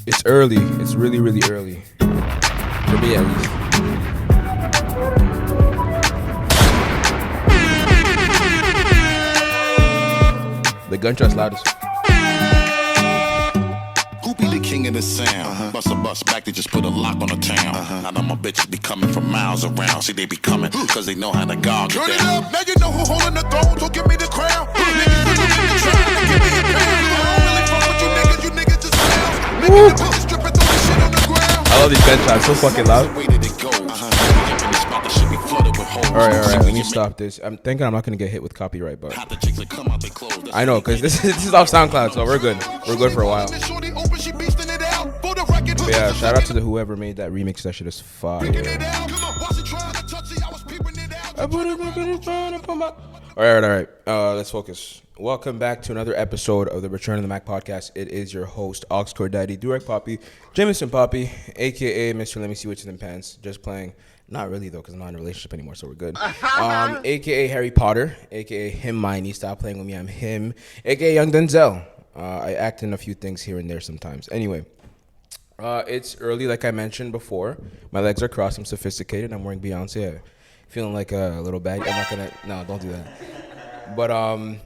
It's early. It's really, really early. For me, at least. The gunshot's loudest. Who be the king of the sound? Bust a bus back, they just put a lock on the town. Now that my bitches be coming from miles around. See, they be coming, cause they know how to gog it down. Turn it up, now you know who holding the throne, so give me the crown. Niggas put them in the trap, give me a pound. I don't really fuck with you niggas just clowns. Making the bullets stripping, throw the shit on the ground. I love these gunshots, so fucking loud. Alright, let me stop this. I'm thinking I'm not gonna get hit with copyright, but I know, cause this is off SoundCloud, so we're good. We're good for a while. But yeah, shout out to whoever made that remix. That shit is fire. Alright. Let's focus. Welcome back to another episode of the Return of the Mac podcast. It is your host, Oxcore Daddy, Durek Poppy, Jameson Poppy, aka Mr. Let Me See What's in the Pants. Just playing. Not really though, because I'm not in a relationship anymore, so we're good. AKA Harry Potter, AKA him, Miney. Stop playing with me. I'm him. AKA Young Denzel. I act in a few things here and there sometimes. Anyway, it's early, like I mentioned before. My legs are crossed. I'm sophisticated. I'm wearing Beyonce. Feeling like a little bad. I'm not gonna. No, don't do that. But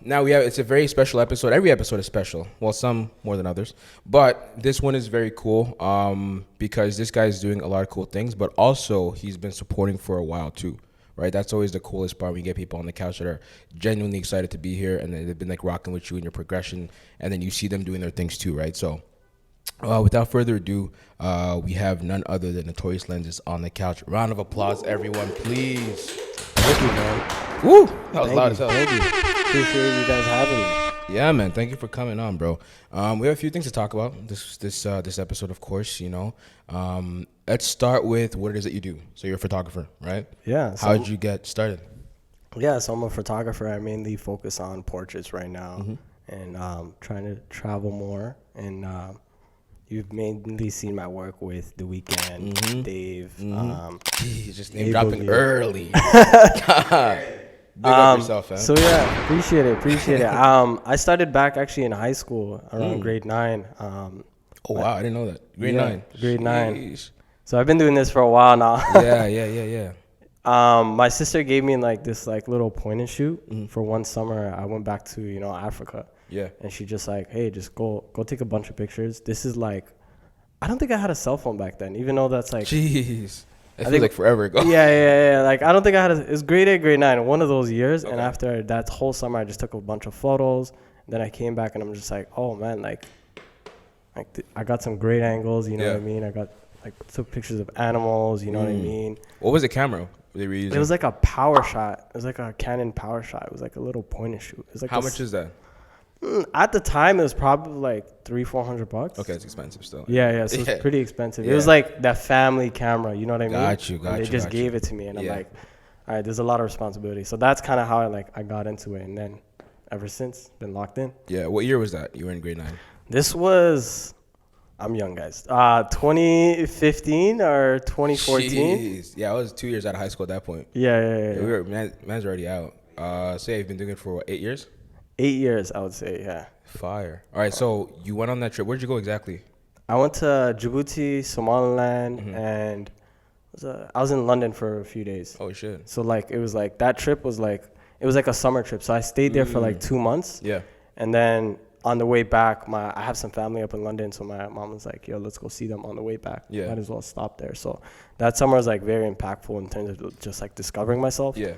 now it's a very special episode. Every episode is special. Well, some more than others. But this one is very cool because this guy is doing a lot of cool things, but also he's been supporting for a while too, right? That's always the coolest part when you get people on the couch that are genuinely excited to be here and they've been like rocking with you in your progression, and then you see them doing their things too, right? So without further ado, we have none other than Notoriouslenses on the couch. Round of applause, everyone, please. Thank you, man. Woo! That was loud as hell. Thank you. Appreciate you guys having me. Yeah, man. Thank you for coming on, bro. We have a few things to talk about this episode, of course. You know, let's start with what it is that you do. So you're a photographer, right? Yeah. How did you get started? Yeah, so I'm a photographer. I mainly focus on portraits right now, and trying to travel more. And you've mainly seen my work with the Weeknd, Dave. Jeez, just name dropping early. God. Big up yourself, man. So yeah, appreciate it. I started back actually in high school around grade 9. Oh wow, I didn't know that. Grade 9. Grade 9. So I've been doing this for a while now. Yeah. My sister gave me like this like little point and shoot for one summer. I went back to Africa. Yeah. And she just like, hey, just go take a bunch of pictures. This is like, I don't think I had a cell phone back then, even though that's like. Jeez. I feels like forever ago. Yeah. Like, I don't think I had it was grade 8, grade 9, one of those years. Okay. And after that whole summer, I just took a bunch of photos. Then I came back and I'm just like, oh man, like I got some great angles, you know what I mean? I got took pictures of animals, you know what I mean? What was the camera they were using? It was like a power shot. It was like a Canon power shot. It was like a little point and shoot. It was like how much is that? At the time, it was probably like $300-$400. Okay, it's expensive still. Yeah, so it's pretty expensive. It was like that family camera, you know what I mean? Got you. They just gave it to me, and I'm like, all right, there's a lot of responsibility. So that's kind of how I got into it, and then ever since, been locked in. Yeah, what year was that? You were in grade 9. This was, I'm young, guys. 2015 or 2014. Jeez. Yeah, I was 2 years out of high school at that point. Yeah. We were, man's already out. So you've been doing it for 8 years? 8 years, I would say, yeah. Fire. All right, so you went on that trip. Where'd you go exactly? I went to Djibouti, Somaliland, and I was in London for a few days. Oh, shit. So, like, it was like, that trip was like, it was like a summer trip. So I stayed there for like 2 months. Yeah. And then on the way back, I have some family up in London, so my mom was like, yo, let's go see them on the way back. Yeah. Might as well stop there. So that summer was like very impactful in terms of just like discovering myself. Yeah.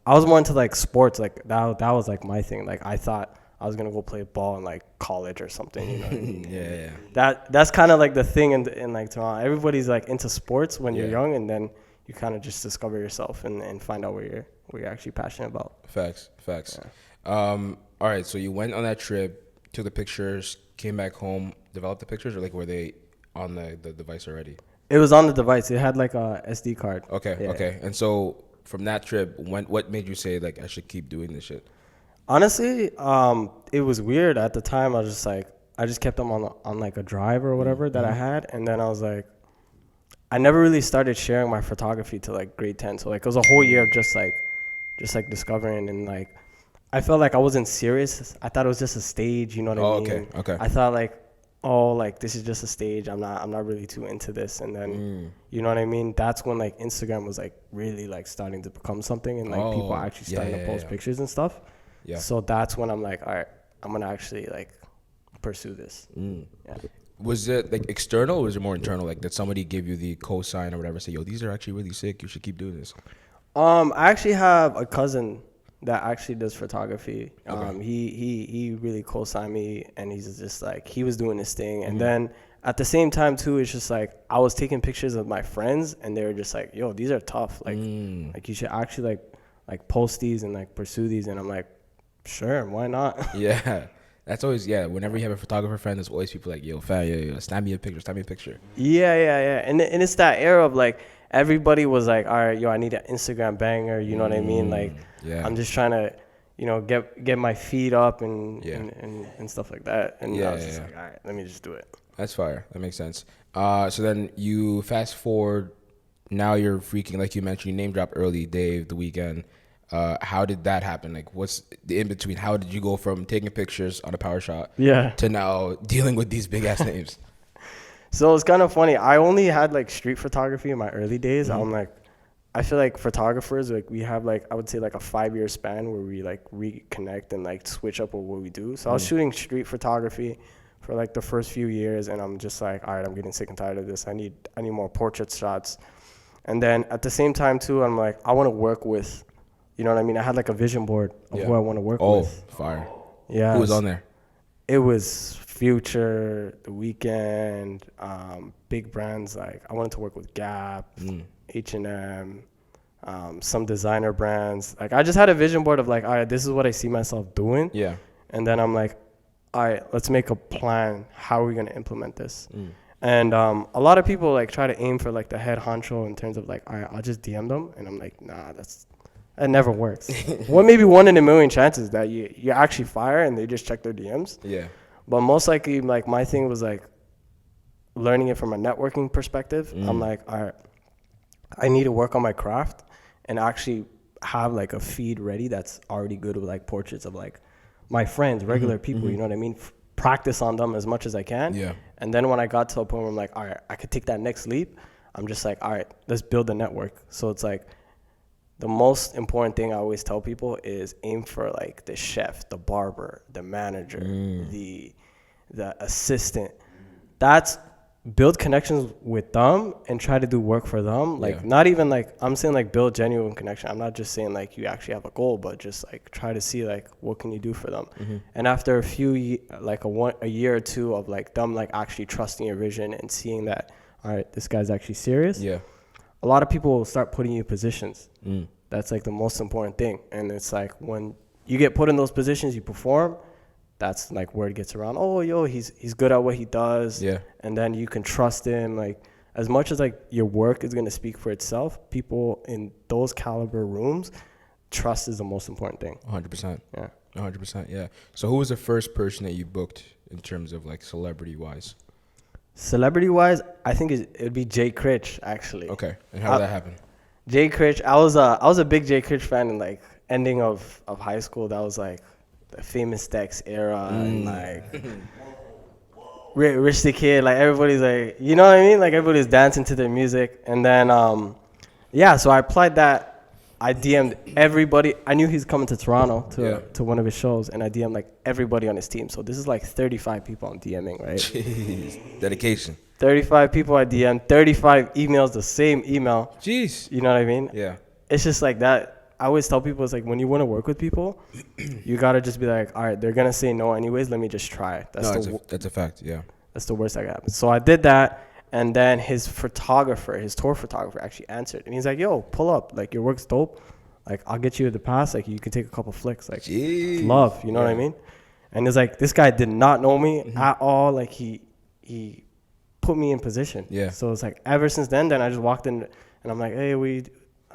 I was more into like sports, like that was like my thing. Like I thought I was gonna go play ball in like college or something, you know. Yeah. That's kind of like the thing in like Toronto. Everybody's like into sports when you're young, and then you kind of just discover yourself and find out what you're actually passionate about. Facts. Yeah. All right, so you went on that trip, took the pictures, came back home, developed the pictures, or like were they on the device already? It was on the device. It had like a SD card. Okay. And so from that trip, what made you say like I should keep doing this shit? Honestly, it was weird at the time. I was just like, I just kept them on like a drive or whatever that I had, and then I was like, I never really started sharing my photography till like grade 10. So like it was a whole year of just like discovering, and like I felt like I wasn't serious. I thought it was just a stage, you know what I mean? Okay. I thought like oh, like this is just a stage. I'm not really too into this. And then, you know what I mean? That's when like Instagram was like really like starting to become something, and like people are actually starting to post pictures and stuff. Yeah. So that's when I'm like, all right, I'm gonna actually like pursue this. Yeah. Was it like external or was it more internal? Like did somebody give you the cosign or whatever, say, yo, these are actually really sick, you should keep doing this? I actually have a cousin that actually does photography. Okay. He really co-signed me, and he's just like, he was doing this thing. And then at the same time too, it's just like I was taking pictures of my friends, and they were just like, yo, these are tough. Like you should actually like post these and like pursue these. And I'm like, sure, why not? Yeah. That's always, whenever you have a photographer friend, there's always people like, yo, fam, yo, snap me a picture. Yeah. And it's that era of like, everybody was like, all right, yo, I need an Instagram banger. You know what I mean? Like, I'm just trying to, you know, get my feet up and stuff like that. And I was just like, all right, let me just do it. That's fire. That makes sense. So then you fast forward, now you're freaking, like you mentioned, you name dropped early, Dave, The Weeknd. How did that happen? Like, what's the in between? How did you go from taking pictures on a power shot to now dealing with these big ass names? So it's kind of funny. I only had like street photography in my early days. I'm like, I feel like photographers, like we have like, I would say like a 5-year span where we like reconnect and like switch up with what we do. So I was shooting street photography for like the first few years, and I'm just like, all right, I'm getting sick and tired of this. I need more portrait shots. And then at the same time too, I'm like, I want to work with, you know what I mean? I had like a vision board of who I want to work with. Oh, fire. Yeah. Who was on there? It was Future, The Weeknd, big brands. Like I wanted to work with Gap, H&M, some designer brands. Like I just had a vision board of like, all right, this is what I see myself doing. Yeah. And then I'm like, all right, let's make a plan. How are we going to implement this? And a lot of people like try to aim for like the head honcho in terms of like, all right, I'll just DM them. And I'm like, nah, that never works. Maybe 1 in a million chances that you actually fire and they just check their DMs. Yeah. But most likely, like my thing was like learning it from a networking perspective. I'm like, all right, I need to work on my craft and actually have like a feed ready that's already good with like portraits of like my friends, regular people. You know what I mean? Practice on them as much as I can. Yeah. And then when I got to a point where I'm like, all right, I could take that next leap. I'm just like, all right, let's build a network. So it's like, the most important thing I always tell people is aim for like the chef, the barber, the manager, the assistant. That's build connections with them and try to do work for them. Like not even like, I'm saying like build genuine connection. I'm not just saying like you actually have a goal, but just like try to see like what can you do for them. And after a few like a year or two of like them like actually trusting your vision and seeing that, all right, this guy's actually serious. Yeah. A lot of people will start putting you in positions. That's like the most important thing. And it's like when you get put in those positions, you perform, that's like word gets around. Oh, yo, he's good at what he does. Yeah. And then you can trust him. Like as much as like your work is going to speak for itself, people in those caliber rooms, trust is the most important thing. 100%. Yeah. 100%. Yeah. So who was the first person that you booked in terms of like celebrity wise? Celebrity wise, I think it would be Jay Critch actually. Okay. And how did that happen? Jay Critch, I was a big Jay Critch fan in like ending of high school. That was like the Famous Dex era and like Rich the Kid. Like everybody's like, you know what I mean? Like everybody's dancing to their music. And then so I applied that. I DM'd everybody. I knew he's coming to Toronto to one of his shows, and I DM'd like everybody on his team. So this is like 35 people I'm DMing, right? Jeez, dedication. 35 people I DM'd, 35 emails, the same email. Jeez. You know what I mean? Yeah. It's just like that. I always tell people, it's like when you want to work with people, you got to just be like, all right, they're going to say no anyways. Let me just try. That's a fact, yeah. That's the worst that can happen. So I did that. And then his tour photographer actually answered. And he's like, yo, pull up. Like, your work's dope. Like, I'll get you the pass. Like, you can take a couple flicks. Like, jeez. Love. You know what I mean? And it's like, this guy did not know me at all. Like, he put me in position. Yeah. So it's like, ever since then I just walked in and I'm like, hey,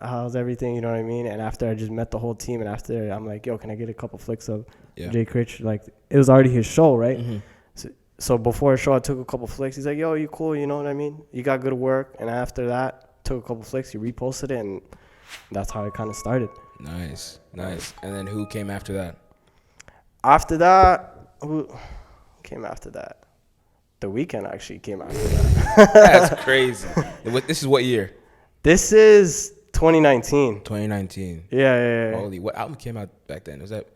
how's everything? You know what I mean? And after I just met the whole team, and after I'm like, yo, can I get a couple flicks of Jay Critch? Like, it was already his show, right? So before the show, I took a couple flicks. He's like, yo, you cool? You know what I mean? You got good work. And after that, took a couple flicks. He reposted it, and that's how it kind of started. Nice. And then who came after that? After that, who came after that? The Weeknd actually came after that. That's crazy. This is what year? This is 2019. 2019. Yeah. Holy, what album came out back then? Was that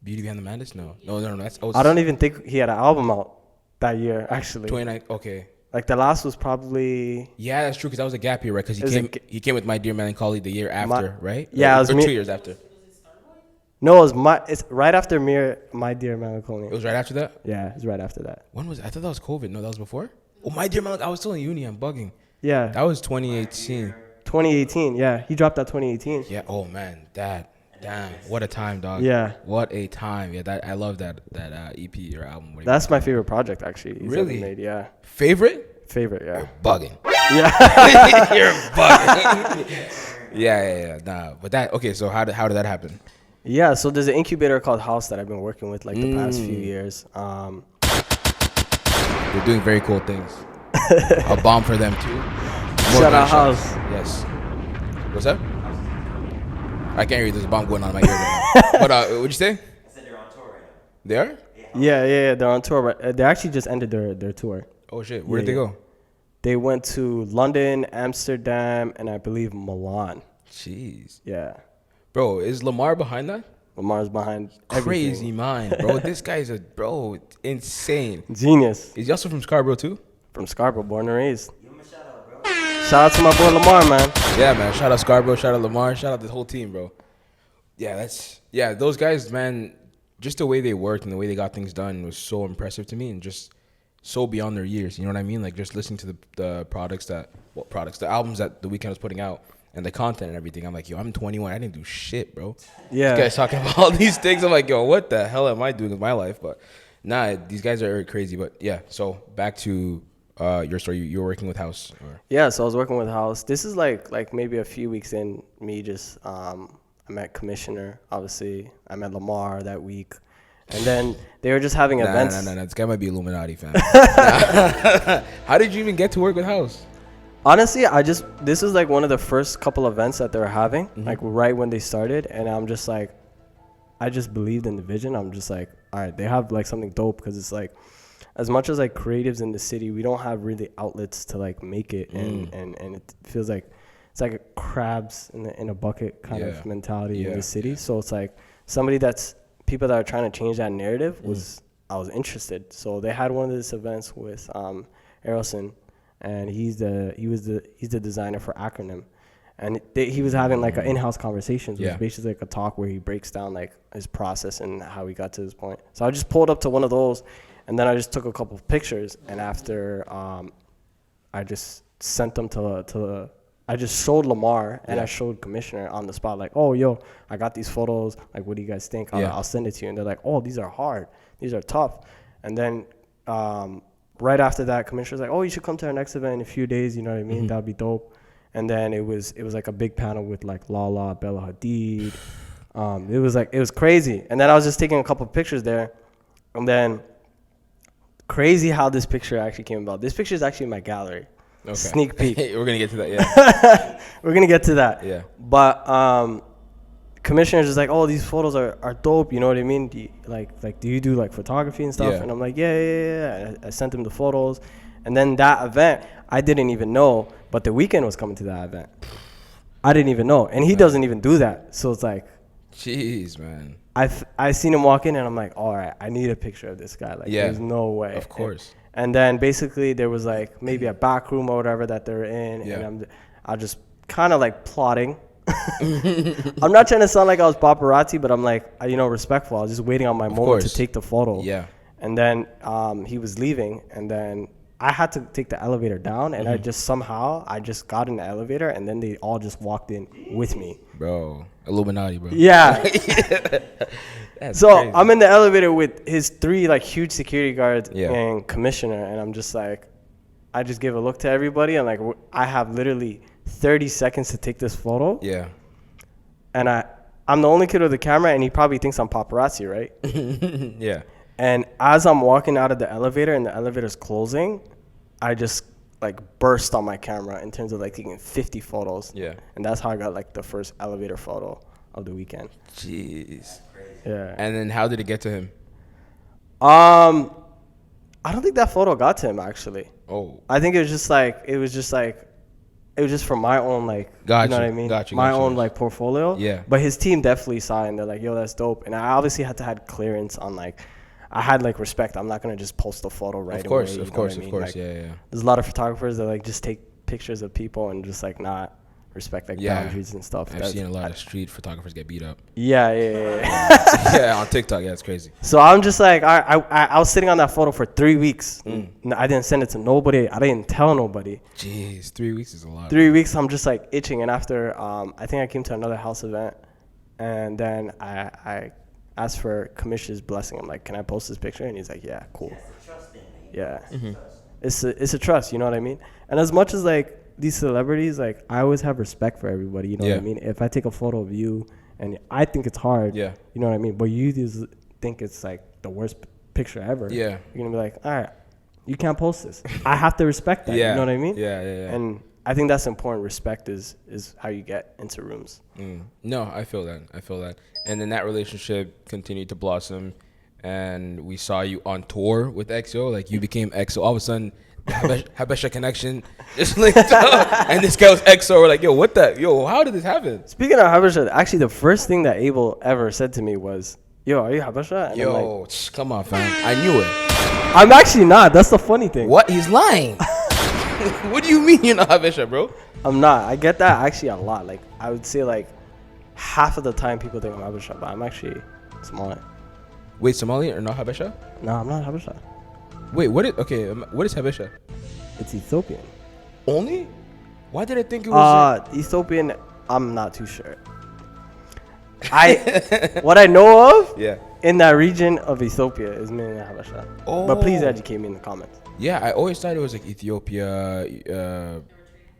Beauty Behind the Madness? No. That's. I don't even think he had an album out that year, actually. 29. Okay. Like the last was probably. Yeah, that's true. Because that was a gap year, right? Because he came with My Dear Melancholy the year after, right? Yeah, or 2 years after. No, it's right after My Dear Melancholy. It was right after that. Yeah, it's right after that. When was it? I thought that was COVID. No, that was before. Oh, My Dear Melancholy. I was still in uni. I'm bugging. Yeah. That was 2018. 2018. Yeah, he dropped that 2018. Yeah. Oh man, damn, what a time, dog. Yeah. What a time. Yeah, I love that EP or album. That's my favorite project, actually. Really? Made, yeah. Favorite, yeah. You're bugging. Yeah. You're bugging. yeah. Nah, but that. Okay, so how did that happen? Yeah, so there's an incubator called House that I've been working with like the past few years. They're doing very cool things. A bomb for them too. Shout out House. Yes. What's up? I can't hear you. There's a bomb going on in my ear right now. But what'd you say? I said they're on tour right now. They are? Yeah. They're on tour. But they actually just ended their tour. Oh shit! Where did they go? They went to London, Amsterdam, and I believe Milan. Jeez. Yeah. Bro, is Lamar behind that? Lamar's behind everything. Crazy mind, bro. This guy's insane. Genius. Is he also from Scarborough too? From Scarborough, born and raised. Give him a shout out, bro. Shout out to my boy Lamar, man. Yeah, man. Shout out Scarborough. Shout out Lamar. Shout out the whole team, bro. Yeah, those guys, man. Just the way they worked and the way they got things done was so impressive to me, and just so beyond their years. You know what I mean? Like just listening to the albums that The Weeknd was putting out. And the content and everything. I'm like, yo, I'm 21. I didn't do shit, bro. Yeah. This guy's talking about all these things. I'm like, yo, what the hell am I doing with my life? But nah, these guys are crazy. But yeah, so back to your story. You're working with House. Yeah, so I was working with House. This is like maybe a few weeks in me just, I met Commissioner, obviously. I met Lamar that week. And then they were just having events. No. This guy might be Illuminati fan. How did you even get to work with House? Honestly, this is like one of the first couple events that they were having, like right when they started. And I'm just like, I just believed in the vision. I'm just like, all right, they have like something dope, because it's like, as much as like creatives in the city, we don't have really outlets to like make it. And it feels like it's like a crabs in a bucket kind of mentality in the city. So it's like people that are trying to change that narrative I was interested. So they had one of these events with Errolson. And he's the designer for Acronym, and he was having like an in-house conversations, which is basically like a talk where he breaks down like his process and how he got to this point. So I just pulled up to one of those, and then I just took a couple of pictures, and after I just sent them I just showed Lamar and I showed Commissioner on the spot, like, oh yo, I got these photos, like what do you guys think? I'll send it to you. And they're like, oh, these are hard, these are tough. And then right after that, Commissioner's like, oh, you should come to our next event in a few days, you know what I mean? That'd be dope. And then it was like a big panel with like Lala, Bella Hadid. It was crazy. And then I was just taking a couple of pictures there. And then crazy how this picture actually came about. This picture is actually in my gallery. Okay. Sneak peek. We're going to get to that, yeah. We're going to get to that. Yeah. But Commissioner's just like, oh, these photos are dope, you know what I mean? Do you do like photography and stuff? Yeah. And I'm like, yeah. I sent him the photos. And then that event, I didn't even know, but The Weeknd was coming to that event. I didn't even know. And he doesn't even do that. So it's like, jeez, man. I seen him walk in, and I'm like, all right, I need a picture of this guy. Like, there's no way. Of course. And then basically there was like maybe a back room or whatever that they're in. Yeah. And I just kind of like plotting. I'm not trying to sound like I was paparazzi, but I'm like, respectful. I was just waiting on my moment to take the photo. Yeah. And then he was leaving, and then I had to take the elevator down, and I just got in the elevator, and then they all just walked in with me. Bro, Illuminati, bro. Yeah. So crazy. I'm in the elevator with his 3 like huge security guards and Commissioner, and I'm just like, I just give a look to everybody, and like I have literally 30 seconds to take this photo. Yeah. And I'm the only kid with the camera, and he probably thinks I'm paparazzi, right? Yeah. And as I'm walking out of the elevator and the elevator's closing, I just like burst on my camera in terms of like taking 50 photos. Yeah. And that's how I got like the first elevator photo of The Weeknd. Jeez. Yeah. And then how did it get to him? I don't think that photo got to him actually. Oh. I think it was just for my own like, you know what I mean? My own like portfolio. Yeah. But his team definitely saw it and they're like, yo, that's dope. And I obviously had to have clearance on like, I had like respect. I'm not gonna just post a photo right away. Of course. Like, Yeah. There's a lot of photographers that like just take pictures of people and just like not respect like boundaries and stuff. I've seen a lot of street photographers get beat up. Yeah. Yeah, on TikTok. Yeah, it's crazy. So I'm just like, I was sitting on that photo for 3 weeks. I didn't send it to nobody. I didn't tell nobody. Jeez, 3 weeks is a lot. 3 weeks, I'm just like itching. And after, I think I came to another house event, and then I asked for Kamish's blessing. I'm like, can I post this picture? And he's like, yeah, cool. Yeah. It's a trust, you know what I mean? And as much as like these celebrities, like I always have respect for everybody, you know what I mean? If I take a photo of you and I think it's hard, you know what I mean? But you just think it's like the worst picture ever. Yeah. You're going to be like, all right, you can't post this. I have to respect that, you know what I mean? Yeah. And I think that's important. Respect is how you get into rooms. No, I feel that. And then that relationship continued to blossom, and we saw you on tour with EXO. Like you became EXO. All of a sudden, Habesha connection just linked up, and this guy was EXO. We're like, yo, how did this happen? Speaking of Habesha, actually the first thing that Abel ever said to me was, yo, are you Habesha? And yo, come on, fam. I knew it. I'm actually not. That's the funny thing. What? He's lying. What do you mean you're not Habesha, bro? I'm not. I get that actually a lot. Like I would say like half of the time people think I'm Habesha, but I'm actually Somali. Wait, Somali or not Habesha? No, I'm not Habesha. Wait, what is Habesha? It's Ethiopian. Only? Why did I think it was Ethiopian? I'm not too sure. What I know of in that region of Ethiopia is mainly Habesha. Oh. But please educate me in the comments. Yeah, I always thought it was like Ethiopia,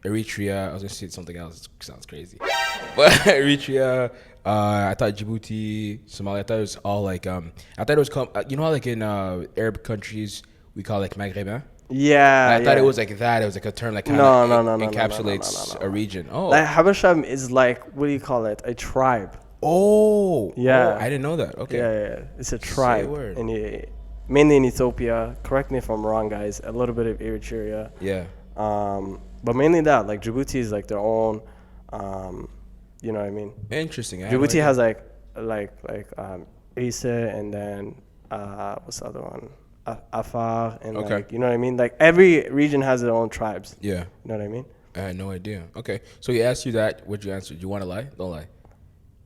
Eritrea. I was gonna say something else. It sounds crazy. But Eritrea, I thought Djibouti, Somalia. I thought it was all like I thought it was you know how like in Arab countries we call like Maghrébin. Yeah, I thought it was like that. It was like a term that kind of encapsulates a region. Oh, like Habesha is like, what do you call it? A tribe. Oh, yeah. Oh, I didn't know that. Okay. Yeah. It's a tribe. And mainly in Ethiopia. Correct me if I'm wrong, guys. A little bit of Eritrea. Yeah. But mainly that. Like Djibouti is like their own. You know what I mean? Interesting. Djibouti has like Isa, and then what's the other one? Afar, and like, you know what I mean? Like every region has their own tribes. Yeah. You know what I mean? I had no idea. Okay. So he asked you that. What'd you answer? Do you want to lie? Don't lie.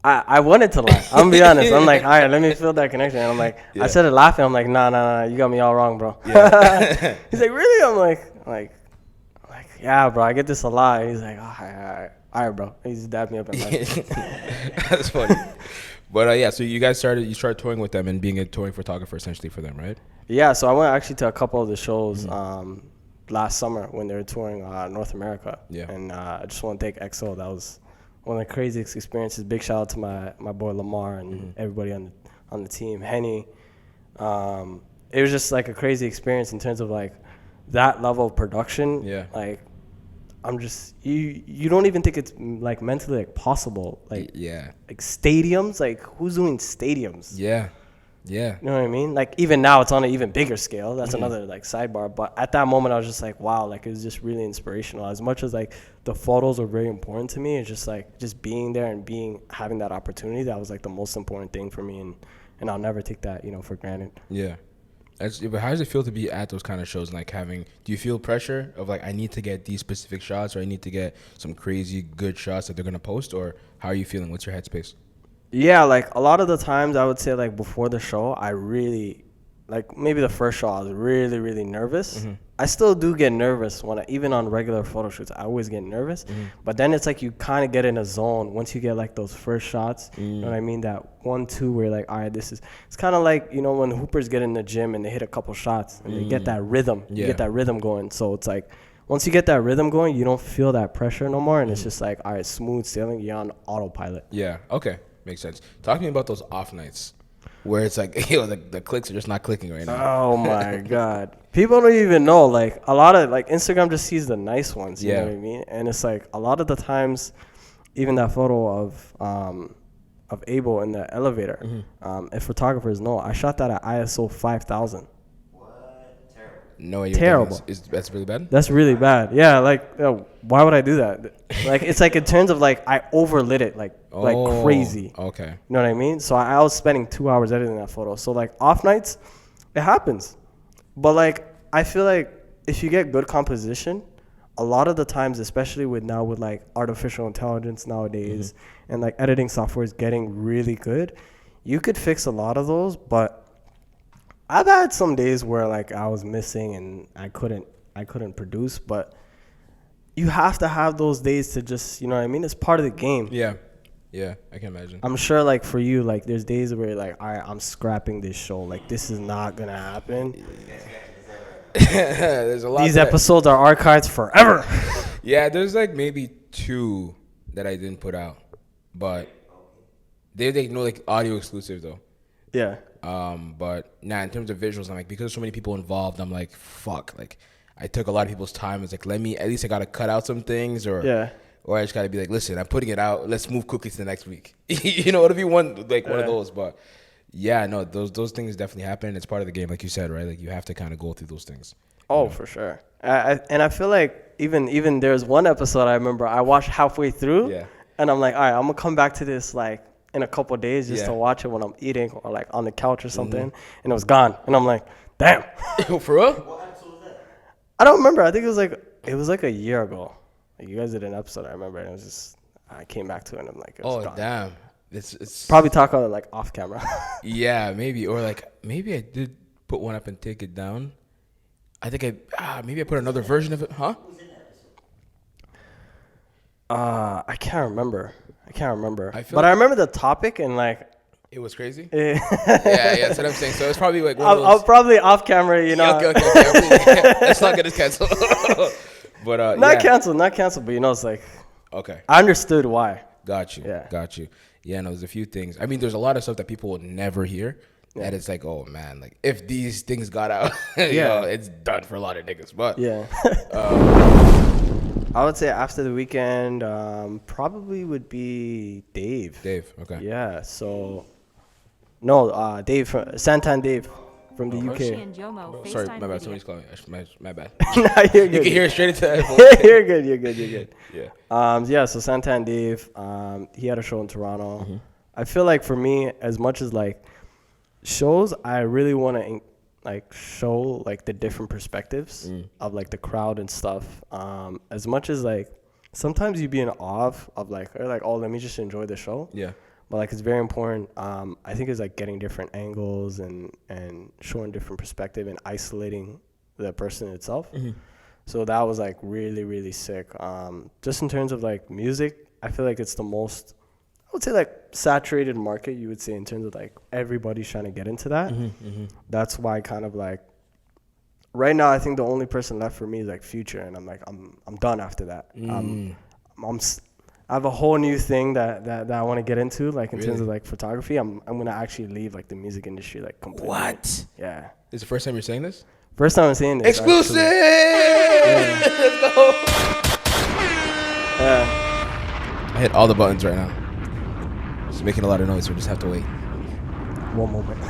I wanted to lie. I'm gonna be honest. I'm like, all right, let me feel that connection. And I'm like, I started laughing. I'm like, nah, you got me all wrong, bro. Yeah. He's like, really? I'm like, yeah, bro, I get this a lot. He's like, all right, bro. He just dabbed me up and like, that's funny. But so you guys started touring with them and being a touring photographer essentially for them, right? Yeah. So I went actually to a couple of the shows last summer when they were touring North America. Yeah. And I just want to thank EXO. That was one of the craziest experiences. Big shout out to my boy Lamar and everybody on the team. Henny. It was just like a crazy experience in terms of like that level of production. Yeah. Like I'm just you don't even think it's like mentally like possible. Like like stadiums. Like who's doing stadiums? Yeah. Yeah. You know what I mean? Like even now it's on an even bigger scale. That's another like sidebar. But at that moment I was just like, wow, like it was just really inspirational. As much as like the photos are very important to me, it's just like just being there and having that opportunity, that was like the most important thing for me, and I'll never take that, for granted. Yeah. But how does it feel to be at those kind of shows and like do you feel pressure of like I need to get these specific shots or I need to get some crazy good shots that they're gonna post, or how are you feeling? What's your headspace? Yeah, like a lot of the times I would say like before the show, I really, like maybe the first show I was really, really nervous. I still do get nervous even on regular photo shoots, I always get nervous. But then it's like you kind of get in a zone once you get like those first shots, you know what I mean? That 1-2 where you're like, all right, it's kind of like, when hoopers get in the gym and they hit a couple shots and they get that rhythm, you get that rhythm going. So it's like, once you get that rhythm going, you don't feel that pressure no more. And it's just like, all right, smooth sailing, you're on autopilot. Yeah, okay. Makes sense. Talk to me about those off nights where it's like, the clicks are just not clicking right now. Oh my God. People don't even know. Like a lot of like Instagram just sees the nice ones. You know what I mean? And it's like a lot of the times, even that photo of Abel in the elevator, if photographers know, I shot that at ISO 5000. What? Terrible. No way. Terrible. That's really bad? That's really bad. Yeah, like, why would I do that? Like, it's like in terms of, like, I overlit it, like crazy. Okay. You know what I mean? So I was spending 2 hours editing that photo. So, like, off nights, it happens. But, like, I feel like if you get good composition, a lot of the times, especially with like artificial intelligence nowadays and like editing software is getting really good, you could fix a lot of those. But I've had some days where like I was missing and I couldn't produce. But you have to have those days to just, you know what I mean? It's part of the game. Yeah, I can imagine. I'm sure like for you, like there's days where you're like, all right, I'm scrapping this show. Like this is not gonna happen. There's a lot. These episodes are archived forever. Yeah, there's like maybe 2 that I didn't put out, but they're like audio exclusive though. Yeah. But in terms of visuals, I'm like, because there's so many people involved, I'm like, fuck. Like, I took a lot of people's time. It's like, at least I gotta cut out some things, or I just gotta be like, listen, I'm putting it out. Let's move quickly to the next week. You know, it'll be one of those, but. Yeah, no, those things definitely happen. It's part of the game, like you said, right? Like you have to kind of go through those things. Oh, for sure. I feel like even there's one episode I remember I watched halfway through, and I'm like, all right, I'm gonna come back to this like in a couple of days just to watch it when I'm eating or like on the couch or something, and it was gone, and I'm like, damn. For real? What episode was that? I don't remember. I think it was like a year ago. Like you guys did an episode, I remember, and it was just I came back to it and I'm like, it was gone. Damn. It's probably talk about it like off camera. Yeah, maybe, or like maybe I did put one up and take it down. I think maybe I put another version of it, huh? I can't remember. But I remember the topic and like it was crazy. Yeah, that's what I'm saying. So it's probably like one of those. I'll probably off camera, you know. Okay. Let's not get this canceled. But not canceled. But you know, it's like okay. I understood why. Got you. Yeah, no, there's a few things. I mean, there's a lot of stuff that people will never hear. Yeah. And it's like, oh man, like if these things got out, you know, it's done for a lot of niggas. But yeah, I would say after the weekend, probably would be Dave. Okay. Yeah. So, no, Dave from Santan Dave from the UK. Sorry, my bad. Somebody's calling me. My bad. Nah, you're good. You can hear it straight into that. You're good. Yeah. So Santan Dave, he had a show in Toronto. I feel like for me, as much as like shows, I really want to like show like the different perspectives of like the crowd and stuff. As much as like sometimes you be in awe of like, or like, oh, let me just enjoy the show. Yeah. But like it's very important. I think it's like getting different angles and showing different perspective and isolating the person itself. So that was like really, really sick. Just in terms of like music, I feel like it's the most, I would say like saturated market, you would say, in terms of like everybody's trying to get into that. That's why kind of like right now I think the only person left for me is like Future, and I'm like I'm done after that. I have a whole new thing that I want to get into, like in terms of like photography. I'm gonna actually leave like the music industry like completely. What? Yeah. This is the first time you're saying this? First time I'm saying this. Exclusive! Let's go! I hit all the buttons right now. Just making a lot of noise, so we just have to wait. One moment.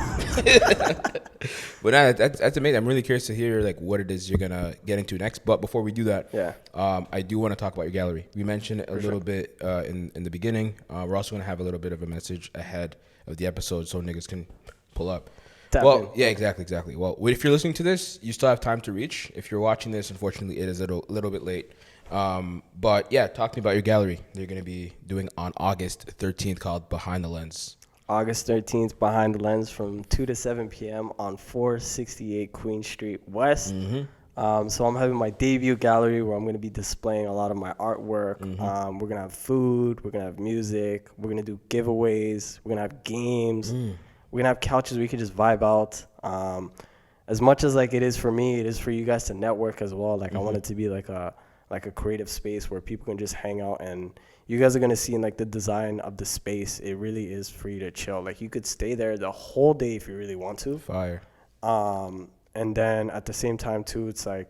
But nah, that's amazing. I'm really curious to hear like what it is you're gonna get into next. But before we do that, I do want to talk about your gallery. We mentioned it a little bit in the beginning. We're also gonna have a little bit of a message ahead of the episode so niggas can pull up. Yeah, exactly. Well, if you're listening to this, you still have time to reach. If you're watching this, unfortunately, it is a little bit late. But yeah, talk to me about your gallery. They're gonna be doing on August 13th, called Behind the Lens. August 13th, Behind the Lens, from 2 to 7 p.m. on 468 Queen Street West. So I'm having my debut gallery where I'm going to be displaying a lot of my artwork. We're going to have food. We're going to have music. We're going to do giveaways. We're going to have games. We're going to have couches where you can just vibe out. As much as like it is for me, it is for you guys to network as well. Like I want it to be like a creative space where people can just hang out, and you guys are going to see in like the design of the space, it really is for you to chill. Like you could stay there the whole day if you really want to. Fire. And then at the same time too, it's like,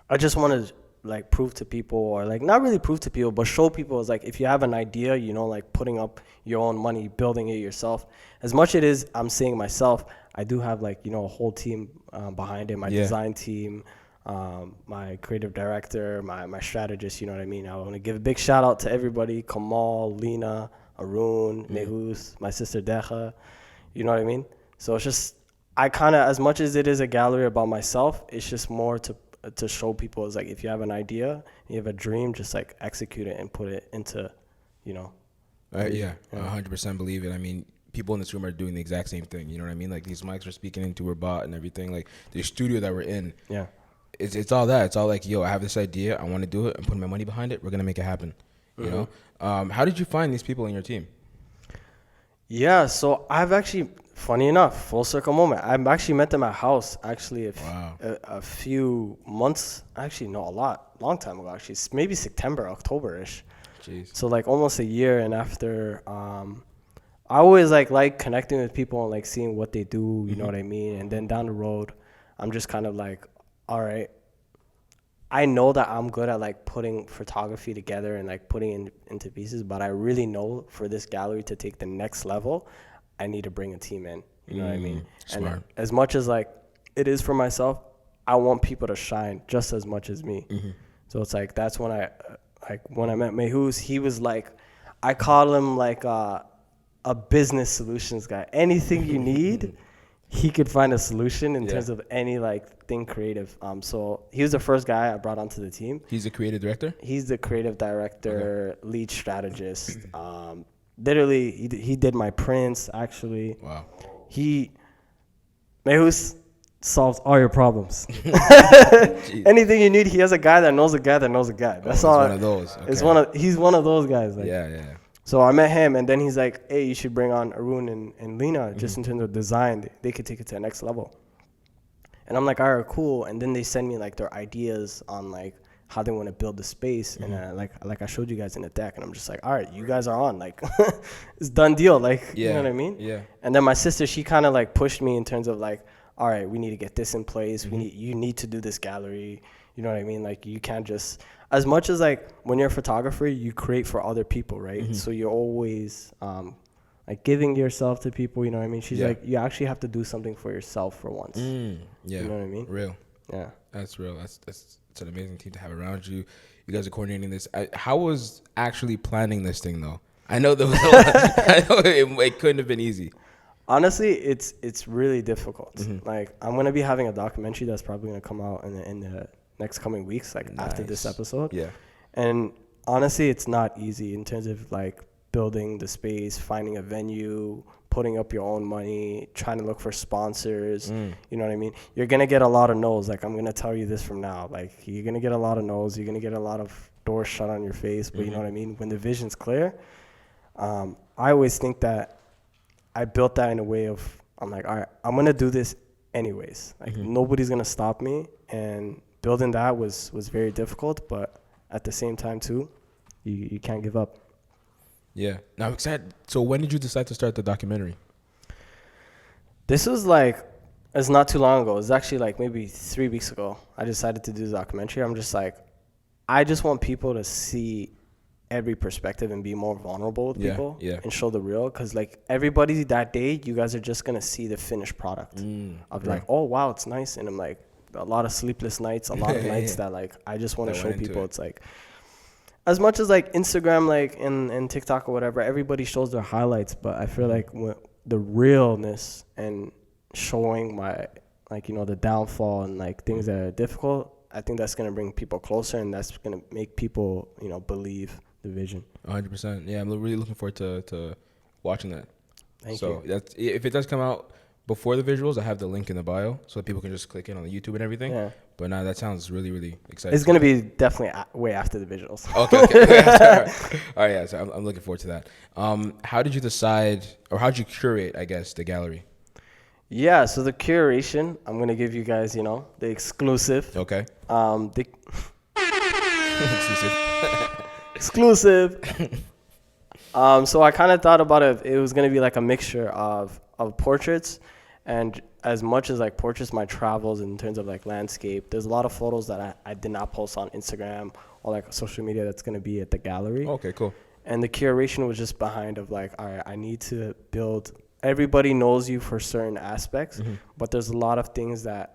I just want to like prove to people, or like not really prove to people, but show people is like, if you have an idea, you know, like putting up your own money, building it yourself, as much it is, I'm saying myself, I do have like, you know, a whole team behind it, my design team, my creative director, my strategist, you know what I mean? I want to give a big shout out to everybody, Kamal, Lena, Arun, Mehus, my sister Deja, you know what I mean? So it's just, I kind of, as much as it is a gallery about myself, it's just more to show people is like, if you have an idea, you have a dream, just like execute it and put it into, you know. Yeah, 100% believe it. I mean, people in this room are doing the exact same thing. You know what I mean? Like these mics we're speaking into were bought and everything. Like the studio that we're in. Yeah. It's all that. It's all like, yo, I have this idea. I want to do it. I'm putting my money behind it. We're going to make it happen. You know? How did you find these people in your team? Yeah, so I've actually, funny enough, full circle moment. I've actually met them at house actually a few months, actually no, long time ago actually, maybe September, October-ish. Jeez. So like almost a year, and after, I always like connecting with people and like seeing what they do, you know what I mean? And then down the road, I'm just kind of like, all right, I know that I'm good at like putting photography together and like putting it into pieces, but I really know for this gallery to take the next level, I need to bring a team in. You know what I mean? Smart. And as much as like it is for myself, I want people to shine just as much as me. So it's like that's when when I met Mehus, he was like, I call him like a business solutions guy. Anything you need, he could find a solution in terms of any like thing creative. So he was the first guy I brought onto the team. He's the creative director? He's the creative director, lead strategist. Literally, he did my prints, actually. Wow. Mehus solves all your problems. Anything you need, he has a guy that knows a guy that knows a guy. That's all. He's one of those. Okay. He's one of those guys. Like, yeah. So I met him, and then he's like, hey, you should bring on Arun and Lena, just in terms of design. They could take it to the next level. And I'm like, all right, cool. And then they send me like their ideas on like how they want to build the space. And like I showed you guys in the deck, and I'm just like, all right, you guys are on. Like, it's done deal. Like, you know what I mean? Yeah. And then my sister, she kind of like pushed me in terms of like, all right, we need to get this in place. You need to do this gallery. You know what I mean? Like, you can't just, as much as like when you're a photographer, you create for other people, right? So you're always like giving yourself to people, you know what I mean? She's like, you actually have to do something for yourself for once. Yeah. You know what I mean? Real. Yeah. That's real. That's an amazing team to have around you. You guys are coordinating this. How was actually planning this thing though? I know there was a lot. I know it couldn't have been easy. Honestly, it's really difficult. Like, I'm going to be having a documentary that's probably going to come out in the next coming weeks, like after this episode. Yeah. And honestly, it's not easy in terms of like building the space, finding a venue, putting up your own money, trying to look for sponsors. You know what I mean? You're going to get a lot of no's. Like, I'm going to tell you this from now. Like, you're going to get a lot of no's. You're going to get a lot of doors shut on your face. But you know what I mean? When the vision's clear, I always think that I built that in a way of, I'm like, all right, I'm going to do this anyways. Like, nobody's going to stop me. And building that was very difficult. But at the same time, too, you can't give up. Yeah. Now, I'm excited. So when did you decide to start the documentary? This was like, it's not too long ago. It was actually like maybe 3 weeks ago. I decided to do the documentary. I'm just like, I just want people to see every perspective and be more vulnerable with people and show the real. Because like everybody that day, you guys are just going to see the finished product of like, oh, wow, it's nice. And I'm like, a lot of sleepless nights, a lot of nights that like, I just want to show people it's like, as much as like Instagram, like and TikTok or whatever, everybody shows their highlights, but I feel like the realness and showing my, like, you know, the downfall and like things that are difficult, I think that's going to bring people closer, and that's going to make people, you know, believe the vision. 100%. Yeah, I'm really looking forward to watching that. Thank you. That's, if it does come out before the visuals, I have the link in the bio so that people can just click in on the YouTube and everything. Yeah. But now that sounds really, really exciting. It's going to be definitely way after the visuals. Okay. All right, yeah, so I'm looking forward to that. How did you decide, or how did you curate, I guess, the gallery? Yeah, so the curation, I'm going to give you guys, you know, the exclusive. Okay. Exclusive. So I kind of thought about it was going to be like a mixture of portraits, and as much as like portraits, my travels in terms of like landscape, there's a lot of photos that I did not post on Instagram or like social media that's going to be at the gallery. Okay, cool. And the curation was just behind of like, all right, I need to build everybody knows you for certain aspects, but there's a lot of things that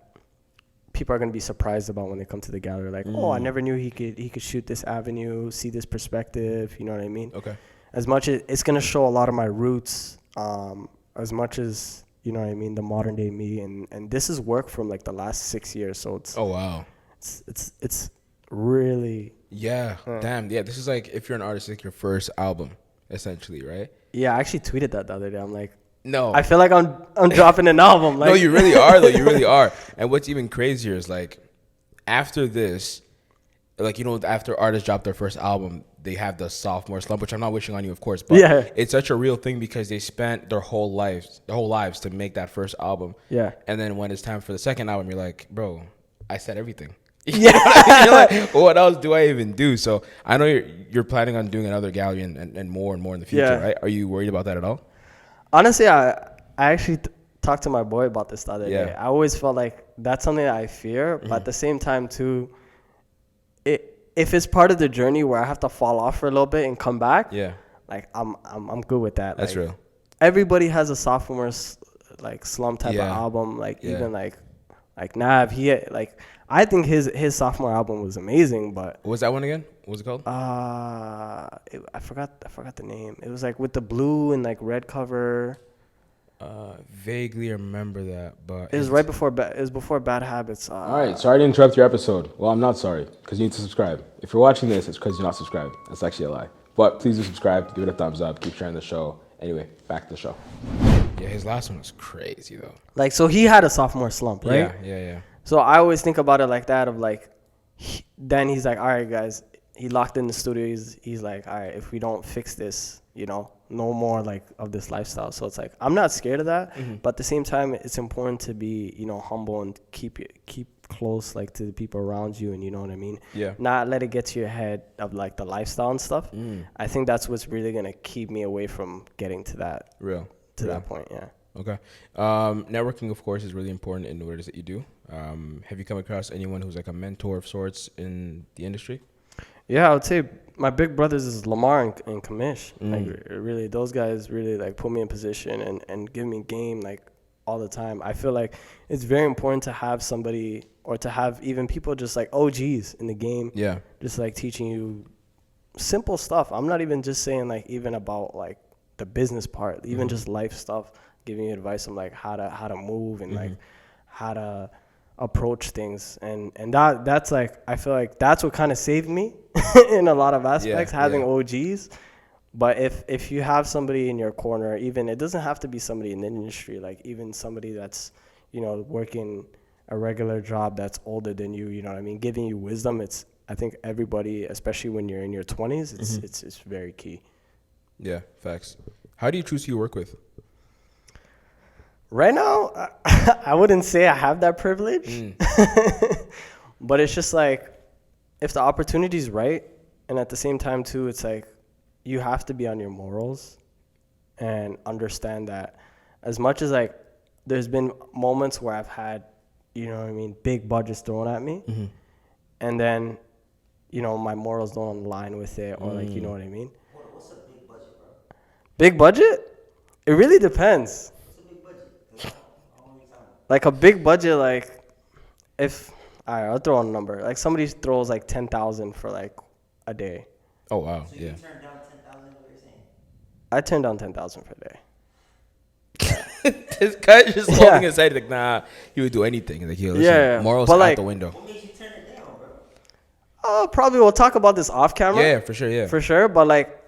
people are going to be surprised about when they come to the gallery. Like, oh, I never knew he could shoot this avenue, see this perspective. You know what I mean? Okay. As much as it's going to show a lot of my roots, as much as, you know what I mean, the modern day me. And this is work from like the last 6 years. So it's, oh, wow. It's really. Yeah. Damn. Yeah. This is like, if you're an artist, like your first album, essentially, right? Yeah. I actually tweeted that the other day. I'm like, no, I feel like I'm dropping an album. Like, no, you really are, though. You really are. And what's even crazier is like, after this, like, you know, after artists drop their first album, they have the sophomore slump, which I'm not wishing on you, of course, but it's such a real thing because they spent their whole lives to make that first album. Yeah. And then when it's time for the second album, you're like, bro, I said everything. Yeah. You're like, what else do I even do? So I know you're planning on doing another gallery and more in the future, right? Are you worried about that at all? Honestly, I actually talked to my boy about this the other day. I always felt like that's something that I fear, but at the same time too, if it's part of the journey where I have to fall off for a little bit and come back, like I'm good with that. That's like, real. Everybody has a sophomore like slump type of album. Like even like Nav, I think his sophomore album was amazing. But what was that one again? What was it called? I forgot the name. It was like with the blue and like red cover. Vaguely remember that, but it was right before before Bad Habits. All right, sorry to interrupt your episode. Well, I'm not sorry, because you need to subscribe. If you're watching this, it's because you're not subscribed. That's actually a lie. But please do subscribe, give it a thumbs up, keep sharing the show. Anyway, back to the show. Yeah, his last one was crazy though. Like, so he had a sophomore slump, right? Yeah. So I always think about it like that, of like, then he's like, all right, guys. He locked in the studio. He's like, all right, if we don't fix this, you know, no more like of this lifestyle. So it's like, I'm not scared of that, but at the same time, it's important to be, you know, humble and keep close like to the people around you, and you know what I mean. Yeah. Not let it get to your head of like the lifestyle and stuff. I think that's what's really gonna keep me away from getting to that that point. Yeah. Okay. Networking, of course, is really important in what it is that you do. Have you come across anyone who's like a mentor of sorts in the industry? Yeah, I would say my big brothers is Lamar and Kamish. Like, really, those guys really like put me in position and give me game like all the time. I feel like it's very important to have somebody, or to have even people just like OGs in the game. Yeah. Just like teaching you simple stuff. I'm not even just saying like even about like the business part, even just life stuff, giving you advice on like how to move and like how to approach things, and that's like, I feel like that's what kind of saved me in a lot of aspects, having OGs. But if you have somebody in your corner, even it doesn't have to be somebody in the industry, like even somebody that's, you know, working a regular job that's older than you know what I mean, giving you wisdom, I think everybody, especially when you're in your 20s, it's very key. Yeah, facts. How do you choose who you work with? Right now, I wouldn't say I have that privilege, but it's just like, if the opportunity's right, and at the same time too, it's like, you have to be on your morals and understand that as much as like, there's been moments where I've had, you know what I mean, big budgets thrown at me, and then, you know, my morals don't align with it, or like, you know what I mean? What's a big budget, bro? Big budget? It really depends. Like a big budget, like I'll throw on a number. Like somebody throws like 10,000 for like a day. Oh wow, so you turned down 10,000, what you're saying? I turned down 10,000 for a day. This guy just holding his head like, nah, he would do anything. Like, yo, listen, morals out like, the window. What made you turn it down, bro? Probably we'll talk about this off camera. Yeah, for sure, yeah. For sure, but like,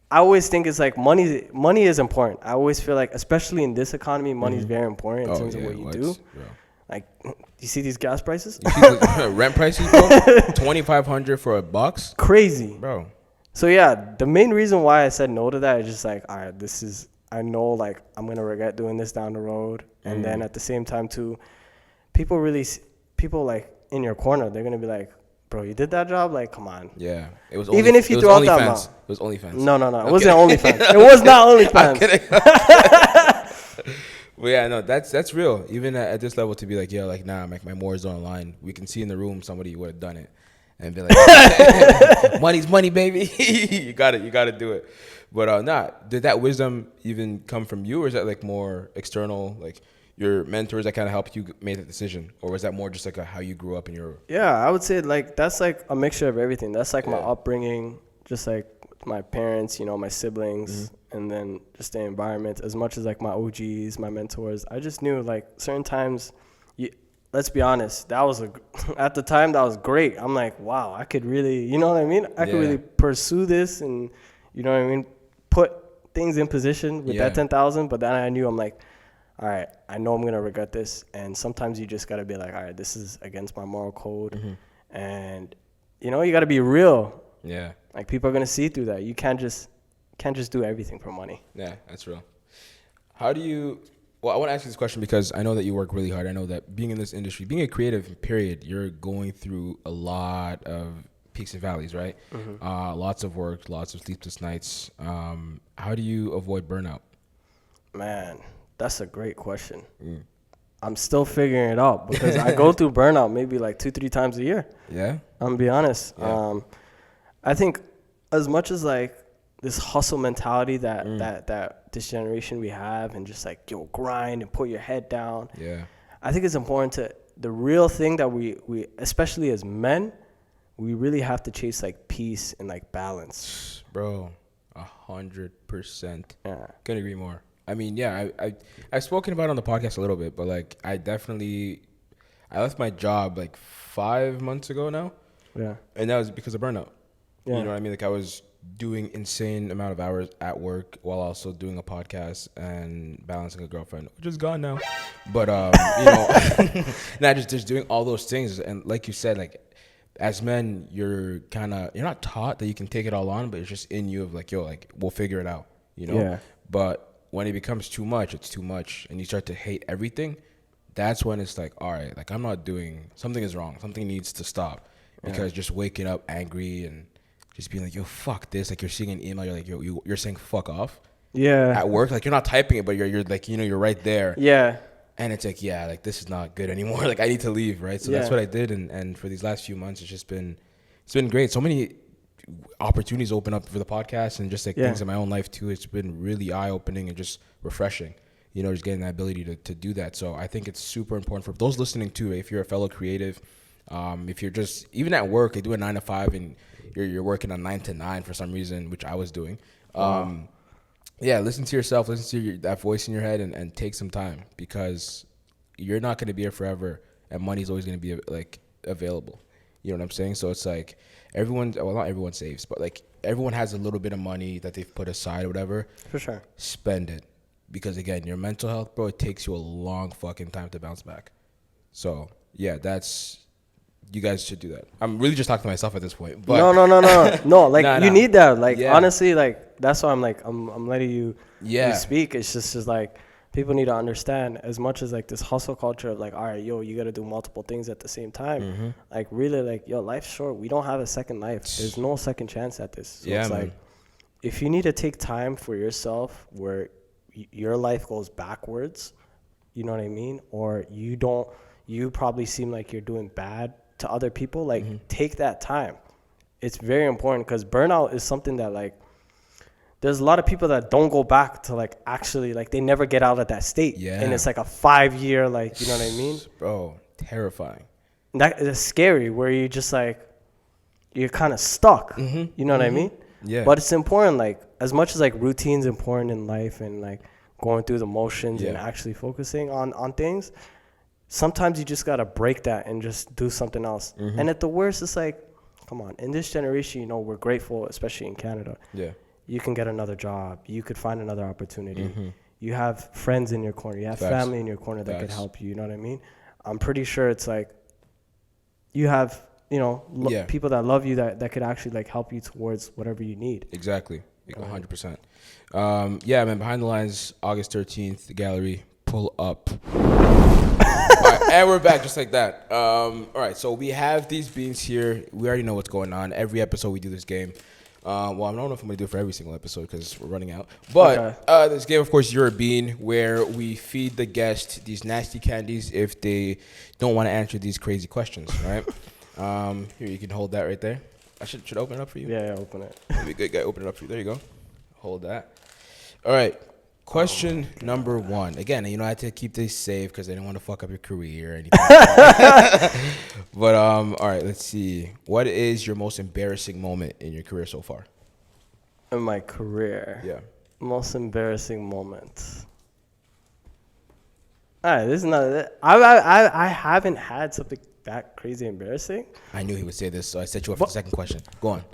I always think it's like money is important. I always feel like, especially in this economy, money is very important in terms of what you do. Bro. Like, you see these gas prices? You see the rent prices, bro? $2,500 for a box? Crazy. Bro. So yeah, the main reason why I said no to that is just like, all right, I know like I'm going to regret doing this down the road. And then at the same time too, people like in your corner, they're going to be like, bro, you did that job? Like, come on. Yeah. It was even if you throw out that amount. It was OnlyFans. No. It wasn't OnlyFans. It was not OnlyFans. Well, yeah, no, that's real. Even at this level, to be like, yeah, like, nah, my morals don't align. We can see in the room somebody would have done it. and be like, money's money, baby. you got to do it. But did that wisdom even come from you, or is that like more external, like your mentors that kind of helped you make that decision, or was that more just like how you grew up in your? Yeah, I would say like that's like a mixture of everything. That's like my upbringing, just like my parents, my siblings, and then just the environment. As much as like my OGs, my mentors, I just knew like certain times. Let's be honest, at the time that was great. I'm like, wow, I could really, you know what I mean? I could really pursue this, and you know what I mean, put things in position with that 10,000. But then I knew, I'm like, all right, I know I'm gonna regret this, and sometimes you just gotta be like, all right, this is against my moral code, and you gotta be real. Yeah, like people are gonna see through that. You can't just do everything for money. Yeah, that's real. How do you? Well, I want to ask you this question because I know that you work really hard. I know that being in this industry, being a creative, period, you're going through a lot of peaks and valleys, right? Lots of work, lots of sleepless nights. How do you avoid burnout? Man, that's a great question. I'm still figuring it out because I go through burnout maybe like 2-3 times a year. Yeah, I'm gonna be honest. Yeah. I think as much as like this hustle mentality that this generation we have, and just like grind and put your head down. Yeah, I think it's important to the real thing that we especially as men, we really have to chase like peace and like balance. Bro, 100%. Yeah, couldn't agree more. I mean, yeah, I've spoken about it on the podcast a little bit, but like I left my job like 5 months ago now. Yeah, and that was because of burnout. Yeah. You know what I mean? Like I was doing insane amount of hours at work while also doing a podcast and balancing a girlfriend, which is gone now. But not just doing all those things. And like you said, like as men, you're not taught that you can take it all on, but it's just in you of like, like we'll figure it out, Yeah. But when it becomes too much, it's too much, and you start to hate everything. That's when it's like, all right, like something is wrong. Something needs to stop, because just waking up angry and just being like, yo, fuck this. Like you're seeing an email, you're like, you're saying fuck off. Yeah. At work, like you're not typing it, but you're like, you're right there. Yeah. And it's like, like this is not good anymore. Like I need to leave, right? So that's what I did, and for these last few months, it's been great. So many opportunities open up for the podcast, and just like things in my own life too. It's been really eye opening and just refreshing. Just getting that ability to do that. So I think it's super important for those listening too. If you're a fellow creative, if you're just even at work, they do a 9 to 5 and you're working on 9 to 9 for some reason, which I was doing. Listen to yourself, listen to that voice in your head, and take some time, because you're not going to be here forever, and money's always going to be like available. You know what I'm saying? So it's like not everyone saves, but like everyone has a little bit of money that they've put aside or whatever. For sure. Spend it, because again, your mental health, bro, it takes you a long fucking time to bounce back. So yeah, you guys should do that. I'm really just talking to myself at this point. But no. Like you need that. Like honestly, like that's why I'm like I'm letting you speak. It's just like people need to understand, as much as like this hustle culture of like, all right, you got to do multiple things at the same time. Like really, like life's short. We don't have a second life. There's no second chance at this. So it's like, if you need to take time for yourself where your life goes backwards, you know what I mean, or you probably seem like you're doing bad to other people, like take that time. It's very important, because burnout is something that like there's a lot of people that don't go back to like actually like they never get out of that state. Yeah. And it's like a 5-year, like, you know what I mean? Bro, terrifying. And that is scary, where you just like you're kind of stuck. You know what I mean? Yeah. But it's important, like as much as like routine's important in life, and like going through the motions and actually focusing on things, sometimes you just got to break that and just do something else. And at the worst, it's like, come on, in this generation, we're grateful, especially in Canada. Yeah. You can get another job. You could find another opportunity. You have friends in your corner. You have family in your corner that could help you. You know what I mean? I'm pretty sure it's like you have, people that love you that could actually like help you towards whatever you need. Exactly. 100%. Man, Behind the Lines, August 13th, the gallery, pull up. All right, and we're back just like that. All right, so we have these beans here. We already know what's going on. Every episode we do this game. I don't know if I'm going to do it for every single episode because we're running out. But this game, of course, You're a Bean, where we feed the guest these nasty candies if they don't want to answer these crazy questions, right? Here, you can hold that right there. I should open it up for you. Yeah, open it. Maybe a good guy open it up for you. There you go. Hold that. All right. Question number 1. Again, I had to keep this safe because I didn't want to fuck up your career or anything. But all right, let's see. What is your most embarrassing moment in your career so far? In my career. Yeah. Most embarrassing moment. All right, this is not. I haven't had something that crazy embarrassing. I knew he would say this, so I set you up for the second question. Go on.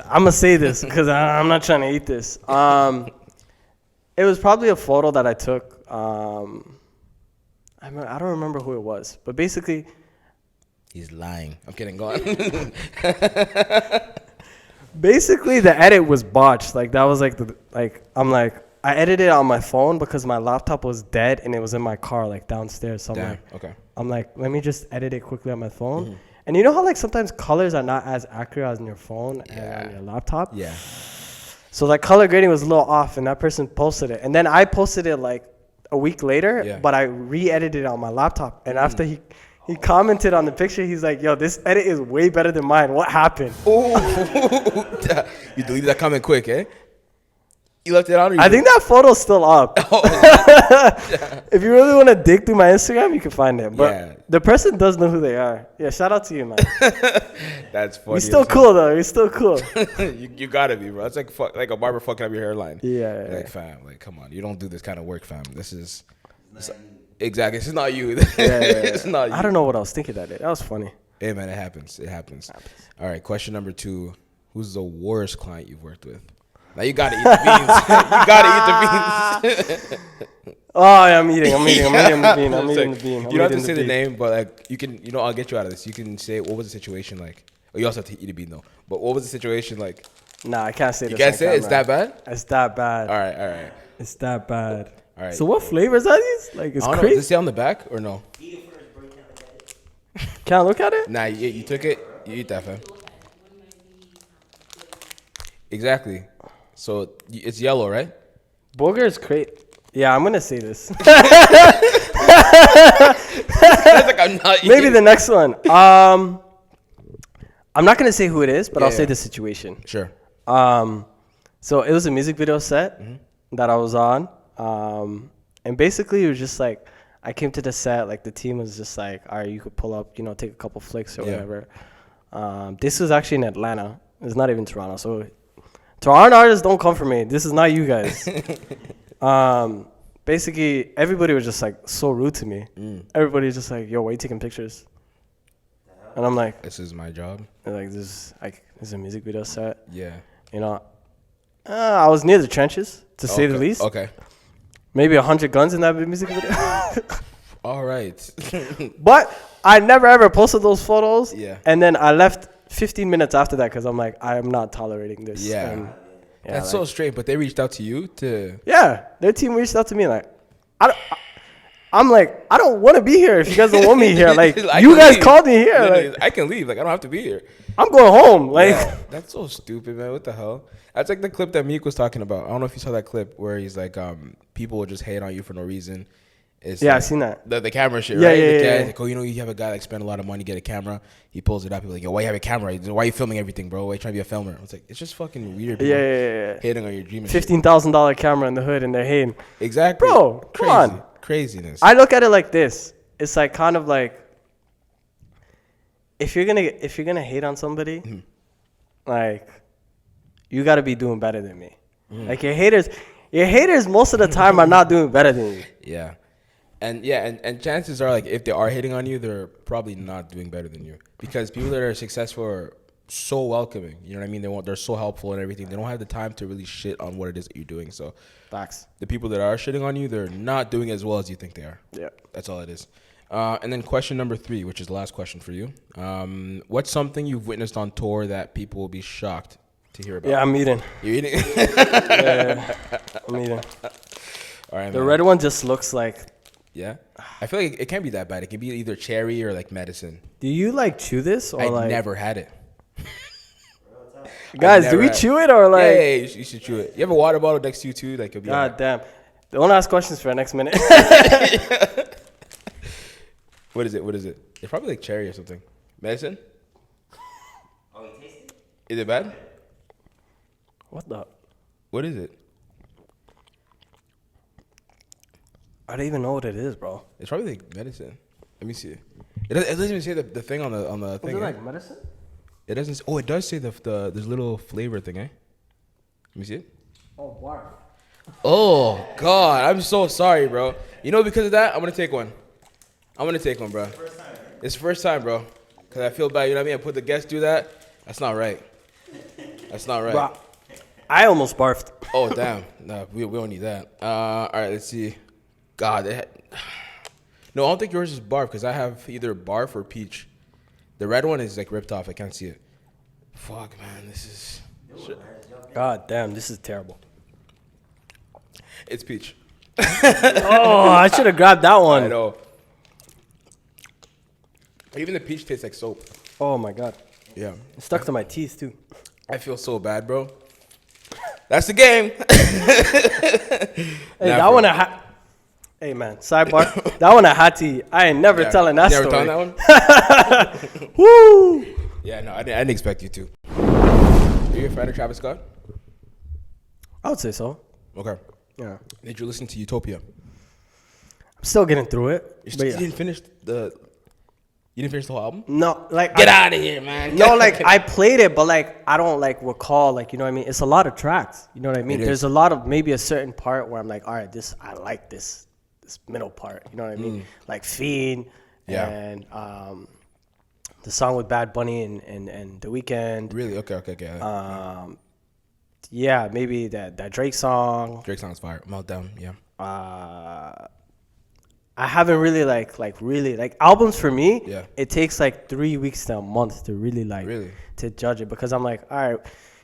I'm gonna say this because I'm not trying to eat this. It was probably a photo that I took. I don't remember who it was, but basically, he's lying. I'm kidding. Go on. Basically, the edit was botched. Like that was I edited it on my phone because my laptop was dead and it was in my car, like downstairs somewhere. Damn. Okay. I'm like, let me just edit it quickly on my phone. Mm-hmm. And you know how like sometimes colors are not as accurate as on your phone and on your laptop? Yeah. So that color grading was a little off and that person posted it. And then I posted it like a week later, but I re-edited it on my laptop. And after he commented on the picture, he's like, yo, this edit is way better than mine. What happened? Oh, you deleted that comment quick, eh? You left it on? I think that photo's still up. If you really want to dig through my Instagram, you can find it. But the person does know who they are. Yeah, shout out to you, man. That's funny. You're still cool, though. You're still cool. you gotta be, bro. It's like a barber fucking up your hairline. Yeah. Like, fam, like, come on. You don't do this kind of work, fam. This is... Exactly. This is not you. It's not you. I don't know what I was thinking that day. That was funny. Hey, man, it happens. All right, question number 2. Who's the worst client you've worked with? Now you gotta eat the beans. Oh, yeah, I'm eating the bean. You don't have to say the name, but like you can, I'll get you out of this. You can say what was the situation like. Oh, you also have to eat a bean though. But what was the situation like? Nah, I can't say. You can't say it? It's that bad? It's that bad. All right. It's that bad. All right. So what flavors are these? Like it's I don't crazy. know. Does it say on the back or no? Eat it first, bro. You can't look at it. Can I look at it? Nah, you took it. You eat that, fam. Exactly. So it's yellow, right? Booger is great. Yeah, I'm gonna say this. That's like I'm not eating. Maybe the next one. I'm not gonna say who it is, but I'll say the situation. Sure. So it was a music video set that I was on, and basically it was just like I came to the set, like the team was just like, all right, you could pull up, take a couple flicks or whatever. This was actually in Atlanta. It's not even Toronto, so. Toronto artists don't come for me. This is not you guys. Basically, everybody was just like so rude to me. Everybody was just like, "Yo, why are you taking pictures?" And I'm like, "This is my job." Like this is a music video set. Yeah. I was near the trenches to say the least. Okay. Maybe 100 guns in that music video. All right. But I never ever posted those photos. Yeah. And then I left 15 minutes after that because I'm like, I am not tolerating this. Yeah. And, that's so strange. But they reached out to you to... Yeah. Their team reached out to me like, I'm like, I don't want to be here if you guys don't want me here. Like, you guys called me here. Like, I can leave. Like, I don't have to be here. I'm going home. Like, that's so stupid, man. What the hell? That's like the clip that Meek was talking about. I don't know if you saw that clip where he's like, people will just hate on you for no reason. It's I've seen that. The camera shit, right? Yeah. Like, oh, you have a guy like spend a lot of money, get a camera. He pulls it up. He's like, yo, why you have a camera? Why are you filming everything, bro? Why you trying to be a filmer? It's like, it's just fucking weird. Yeah. Hating on your dream. $15,000 camera in the hood and they're hating. Exactly. Bro, come on. Craziness. I look at it like this. It's like kind of like, if you're gonna hate on somebody, like, you gotta be doing better than me. Like your haters most of the time are not doing better than you. Yeah. And chances are, like, if they are hitting on you, they're probably not doing better than you, because people that are successful are so welcoming. You know what I mean? They're so helpful and everything. They don't have the time to really shit on what it is that you're doing. So, facts. The people that are shitting on you, they're not doing as well as you think they are. Yeah, that's all it is. And then question number 3, which is the last question for you. What's something you've witnessed on tour that people will be shocked to hear about? Yeah, I'm eating. You're eating? Yeah, I'm eating. All right. The red one just looks like. Yeah, I feel like it can't be that bad. It can be either cherry or like medicine. Do you like chew this or I never had it. Guys, do we chew it or like? Yeah, you should chew it. You have a water bottle next to you too, like you'll be. God damn! Don't ask questions for the next minute. What is it? It's probably like cherry or something. Medicine? Is it bad? What is it? I don't even know what it is, bro. It's probably like medicine. Let me see. It doesn't even say the thing on the thing. Is it like medicine? It doesn't. Oh, it does say the there's a little flavor thing, eh? Let me see it. Oh, barf. Oh God, I'm so sorry, bro. You know, because of that, I'm gonna take one. I'm gonna take one, bro. It's the first time, bro. Cause I feel bad. You know what I mean? I put the guest through that. That's not right. That's not right. Bro, I almost barfed. Oh damn. No, we don't need that. All right, let's see. God, no, I don't think yours is barf because I have either barf or peach. The red one is like ripped off. I can't see it. Fuck, man, this is. God damn, this is terrible. It's peach. Oh, I should have grabbed that one. I know. Even the peach tastes like soap. Oh my God. Yeah. It stuck to my teeth too. I feel so bad, bro. That's the game. Hey, that one I had. Hey man, sidebar. That one I had to eat. I ain't never telling that story. Never telling that one? Woo! Yeah, no, I didn't expect you to. Are you a fan of Travis Scott? I would say so. Okay. Yeah. Did you listen to Utopia? I'm still getting through it. You But yeah. didn't finish the whole album? No, like Get out of here, man. No, like I played it, but like I don't like recall, like, you know what I mean? It's a lot of tracks. You know what I mean? It There's is. a lot of maybe a certain part where I'm like, all right, I like this middle part. You know what I mean? Like Fiend Yeah. and the song with Bad Bunny and The Weeknd. Really? Okay. Yeah, maybe that Drake song. Drake song's fire. Meltdown, yeah. I haven't really like albums for me. Yeah. It takes like 3 weeks to a month to really to judge it because I'm like, all right,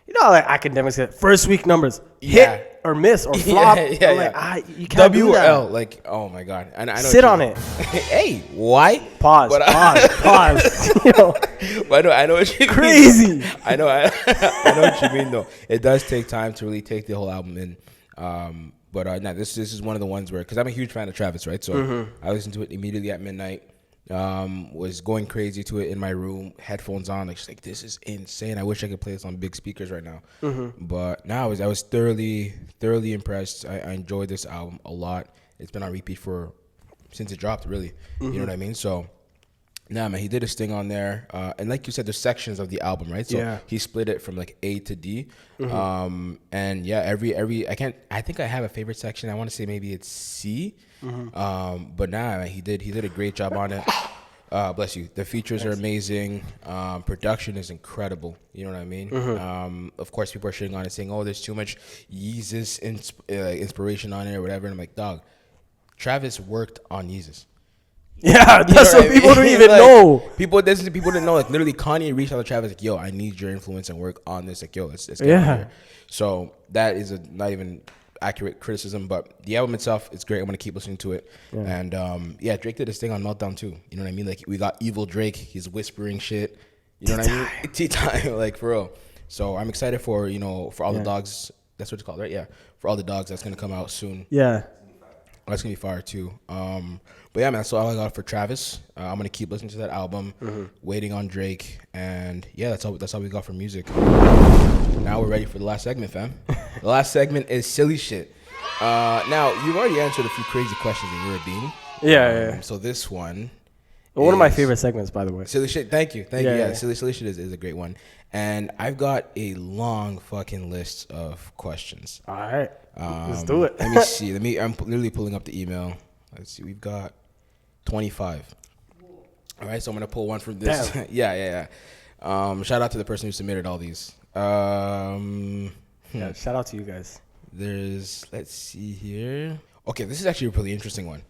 you know, like academics get first week numbers hit or miss or flop. I'm like, you can't W do or that. L, like, oh my God. I know Sit on it. Hey, why? Pause. You know, But I know what you mean. crazy. I know what you mean though. It does take time to really take the whole album in. But no, this is one of the ones where, because I'm a huge fan of Travis, right? So I listened to it immediately at midnight. Was going crazy to it in my room, headphones on, like, just like, this is insane. I wish I could play this on big speakers right now. But now I was thoroughly impressed. I enjoyed this album a lot. It's been on repeat since it dropped, really. You know what I mean? So. Nah, man, he did his thing on there, and like you said, there's sections of the album, right? So he split it from like A to D, and yeah, every I think I have a favorite section. I want to say maybe it's C, but nah, man, he did a great job on it. Bless you. The features are amazing. Production is incredible. You know what I mean? Of course, people are shitting on it, saying, "Oh, there's too much Yeezus inspiration on it or whatever." And I'm like, dog, Travis worked on Yeezus. Yeah, that's what people don't even know. People didn't know. Like, literally, Kanye reached out to Travis, like, yo, I need your influence and work on this. Like, yo, let's get out here. So that is not even accurate criticism, but the album itself, it's great. I'm gonna keep listening to it. And Drake did his thing on Meltdown too. You know what I mean? Like, we got evil Drake. He's whispering shit. You know what I mean? Tea time, like, for real. So I'm excited for all the dogs. That's what it's called, right? Yeah, for all the dogs. That's gonna come out soon. Yeah. That's gonna be fire too. But yeah, man, that's all I got for Travis. I'm gonna keep listening to that album, waiting on Drake, and yeah, that's all we got for music. Now we're ready for the last segment, fam. The last segment is silly shit. Now you've already answered a few crazy questions in your Bean. Yeah. So this one, One of my favorite segments, by the way. silly shit. Thank you. Yeah. Silly shit is a great one, and I've got a long fucking list of questions. All right. Let's do it. Let me see. I'm literally pulling up the email. Let's see. We've got 25. All right, so I'm gonna pull one from this. Damn. Yeah. Shout out to the person who submitted all these. Yeah, shout out to you guys. Let's see here. Okay, this is actually a really interesting one.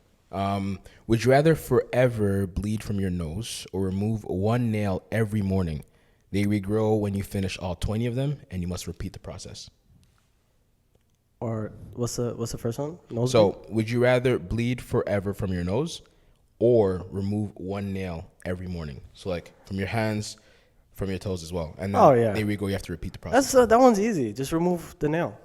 Would you rather forever bleed from your nose or remove one nail every morning? They regrow when you finish all 20 of them, and you must repeat the process. Or what's the first one? Nose So, would you rather bleed forever from your nose or remove one nail every morning? So, like, from your hands, from your toes as well. And then they regrow, you have to repeat the process. that one's easy. Just remove the nail.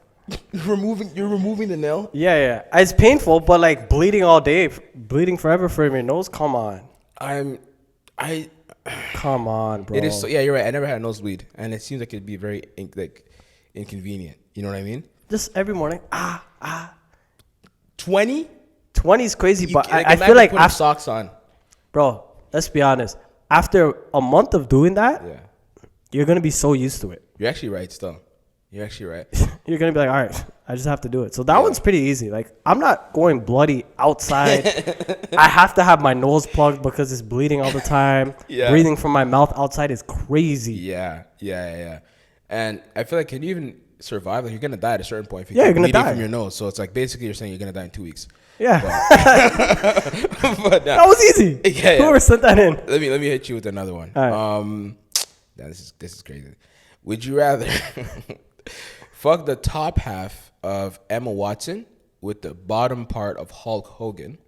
You're removing the nail? Yeah. It's painful, but like bleeding all day, bleeding forever from your nose. Come on. I Come on, bro. It is. Yeah, you're right. I never had a nosebleed, and it seems like it'd be very inconvenient. You know what I mean? Just every morning. 20? 20 is crazy, but I imagine feel like putting socks on. Bro, let's be honest. After a month of doing that, Yeah. you're gonna be so used to it. You're actually right. Still, you're actually right. You're gonna be like, all right, I just have to do it. So that one's pretty easy. Like, I'm not going bloody outside. I have to have my nose plugged because it's bleeding all the time. Yeah. Breathing from my mouth outside is crazy. Yeah. And I feel like, can you even survive? Like, you're gonna die at a certain point if you Yeah, keep you're gonna bleeding die. from your nose. So it's like basically you're saying you're gonna die in 2 weeks. Yeah. But That was easy. Yeah. Whoever sent that in. Let me hit you with another one. All Nah, this is crazy. Would you rather fuck the top half of Emma Watson with the bottom part of Hulk Hogan,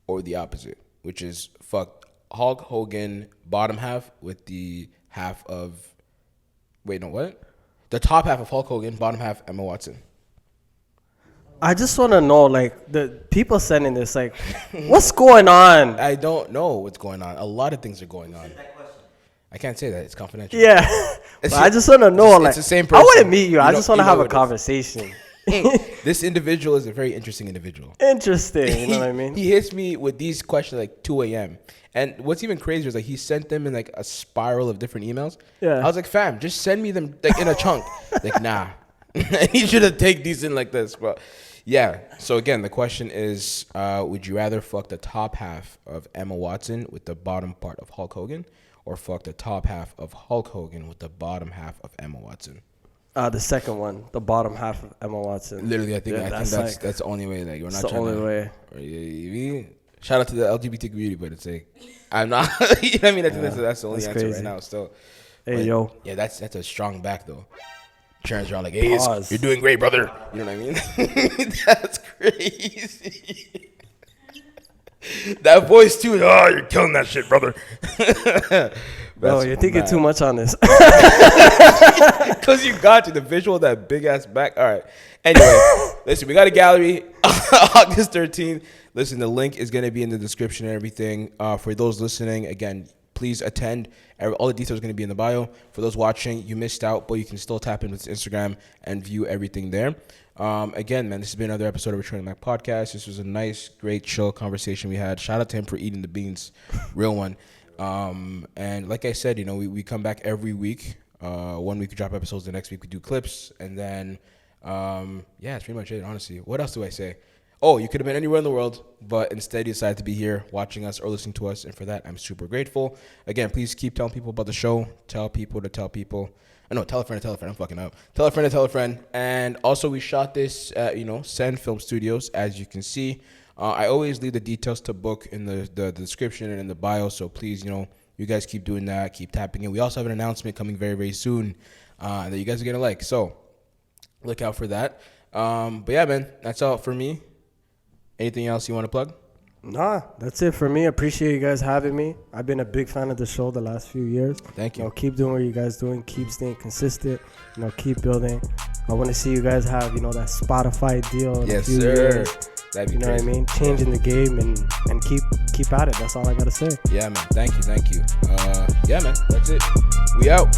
or the opposite, which is fuck Hulk Hogan bottom half with the half of the top half of Hulk Hogan, bottom half Emma Watson. I just want to know, like, the people sending this, like, what's going on? I don't know what's going on. A lot of things are going on. I can't say that. It's confidential. Yeah. But I just want to know, like, it's the same I person. want to meet you. I know- just want to you know have a what it is. conversation. This individual is a very interesting individual. Interesting. You know what I mean? He hits me with these questions like 2 a.m. And what's even crazier is like he sent them in like a spiral of different emails. Yeah. I was like, fam, just send me them like in a chunk. Like, nah. He should have taken these in like this. But yeah. So again, the question is, would you rather fuck the top half of Emma Watson with the bottom part of Hulk Hogan, or fuck the top half of Hulk Hogan with the bottom half of Emma Watson? The second one, the bottom half of Emma Watson. Literally, I think like, that's the only way. Like, we're not the trying only to, way. Shout out to the LGBT community, but it's like, I'm not. You know what I mean? I think that's the only that's answer crazy. right now. Still, Hey, but, yo. yeah, that's a strong back though. Sharon's around like, hey, Pause. you're doing great, brother. You know what I mean? That's crazy. That voice too. Oh, you're killing that shit, brother. Bro, you're thinking too much on this. Because you got the visual of that big ass back. All right. Anyway, listen, we got a gallery August 13th. Listen, the link is going to be in the description and everything. For those listening, again, please attend. All the details are going to be in the bio. For those watching, you missed out, but you can still tap into Instagram and view everything there. Again, man, this has been another episode of Return to the Mac Podcast. This was a nice, great, chill conversation we had. Shout out to him for eating the beans. Real one. And like I said, you know, we come back every week. 1 week we drop episodes, the next week we do clips, and then yeah, that's pretty much it, honestly. What else do I say? Oh, you could have been anywhere in the world, but instead you decided to be here watching us or listening to us, and for that I'm super grateful. Again, please keep telling people about the show. Tell people to tell people. Tell a friend to tell a friend. I'm fucking up. Tell a friend to tell a friend. And also, we shot this at, Send Film Studios, as you can see. I always leave the details to book in the description and in the bio, so please, you guys keep doing that. Keep tapping in. We also have an announcement coming very, very soon that you guys are going to like. So look out for that. But yeah, man, that's all for me. Anything else you want to plug? Nah, that's it for me. Appreciate you guys having me. I've been a big fan of the show the last few years. Thank you. Keep doing what you guys doing. Keep staying consistent. Keep building. I want to see you guys have, that Spotify deal in a few years. That'd be you know crazy. what I mean? Changing the game and keep at it. That's all I got to say. Yeah, man. Thank you. Yeah, man. That's it. We out.